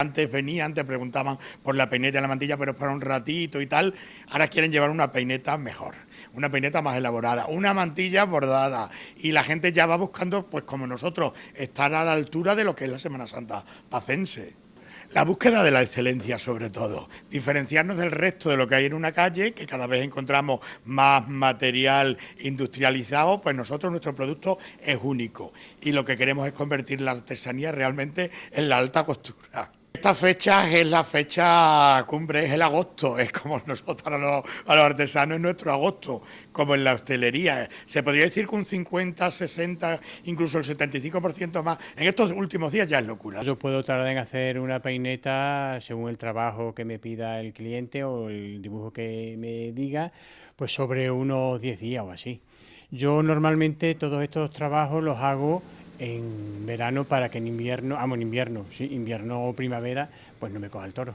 Antes preguntaban por la peineta y la mantilla, pero es para un ratito y tal. Ahora quieren llevar una peineta mejor, una peineta más elaborada, una mantilla bordada. Y la gente ya va buscando, pues como nosotros, estar a la altura de lo que es la Semana Santa pacense. La búsqueda de la excelencia, sobre todo. Diferenciarnos del resto de lo que hay en una calle, que cada vez encontramos más material industrializado, pues nosotros, nuestro producto es único. Y lo que queremos es convertir la artesanía realmente en la alta costura. Esta fecha es la fecha cumbre, es el agosto, es como nosotros a los artesanos es nuestro agosto, como en la hostelería. Se podría decir que un 50, 60, incluso el 75% más. En estos últimos días ya es locura. Yo puedo tardar en hacer una peineta según el trabajo que me pida el cliente o el dibujo que me diga, pues sobre unos 10 días o así. Yo normalmente todos estos trabajos los hago en verano para que en invierno, en invierno, sí, invierno o primavera, pues no me coja el toro.